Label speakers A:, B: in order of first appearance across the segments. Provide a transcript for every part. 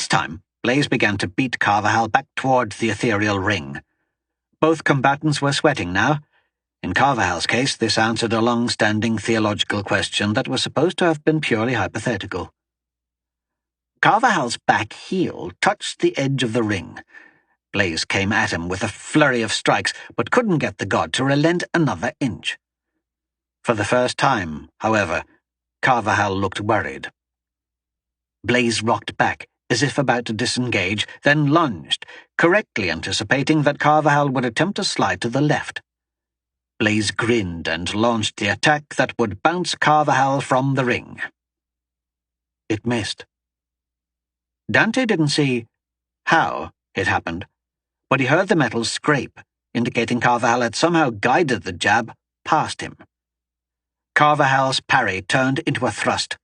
A: This time, Blaze began to beat Carvajal back toward the ethereal ring. Both combatants were sweating now. In Carvajal's case, this answered a long-standing theological question that was supposed to have been purely hypothetical. Carvajal's back heel touched the edge of the ring. Blaze came at him with a flurry of strikes, but couldn't get the god to relent another inch. For the first time, however, Carvajal looked worried. Blaze rocked back, as if about to disengage, then lunged, correctly anticipating that Carvajal would attempt to slide to the left. Blaze grinned and launched the attack that would bounce Carvajal from the ring. It missed. Dante didn't see how it happened, but he heard the metal scrape, indicating Carvajal had somehow guided the jab past him. Carvajal's parry turned into a thrust.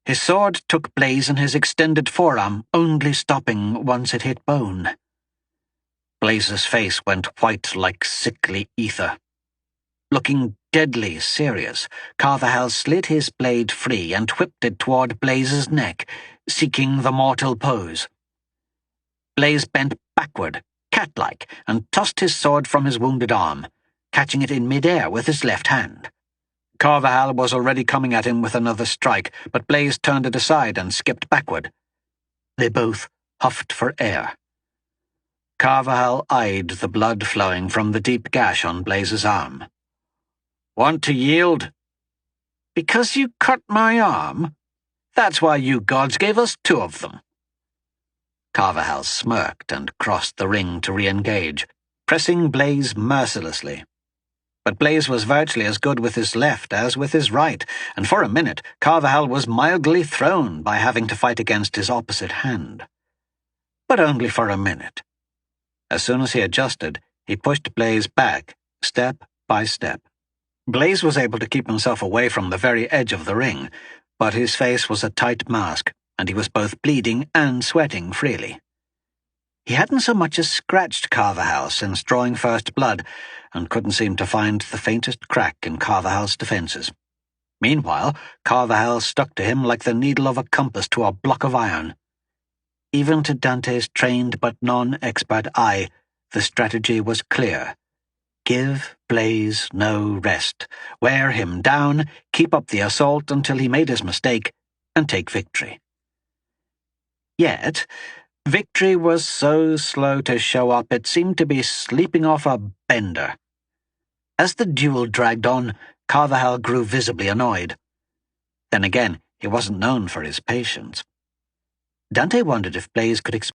A: His sword took Blaze in his extended forearm, only stopping once it hit bone. Blaze's face went white like sickly ether. Looking deadly serious, Carvajal slid his blade free and whipped it toward Blaze's neck, seeking the mortal pose. Blaze bent backward, cat-like, and tossed his sword from his wounded arm, catching it in mid-air with his left hand. Carvajal was already coming at him with another strike, but Blaze turned it aside and skipped backward. They both huffed for air. Carvajal eyed the blood flowing from the deep gash on Blaze's arm. "Want to yield?" "Because you cut my arm? That's why you gods gave us two of them." Carvajal smirked and crossed the ring to re-engage, pressing Blaze mercilessly. But Blaze was virtually as good with his left as with his right, and for a minute Carvajal was mildly thrown by having to fight against his opposite hand. But only for a minute. As soon as he adjusted, he pushed Blaze back, step by step. Blaze was able to keep himself away from the very edge of the ring, but his face was a tight mask, and he was both bleeding and sweating freely. He hadn't so much as scratched Carvajal since drawing first blood, and couldn't seem to find the faintest crack in Carvajal's defenses. Meanwhile, Carvajal stuck to him like the needle of a compass to a block of iron. Even to Dante's trained but non-expert eye, the strategy was clear. Give Blaze no rest. Wear him down, keep up the assault until he made his mistake, and take victory. Yet, victory was so slow to show up it seemed to be sleeping off a bender. As the duel dragged on, Carvajal grew visibly annoyed. Then again, he wasn't known for his patience. Dante wondered if Blaze could explain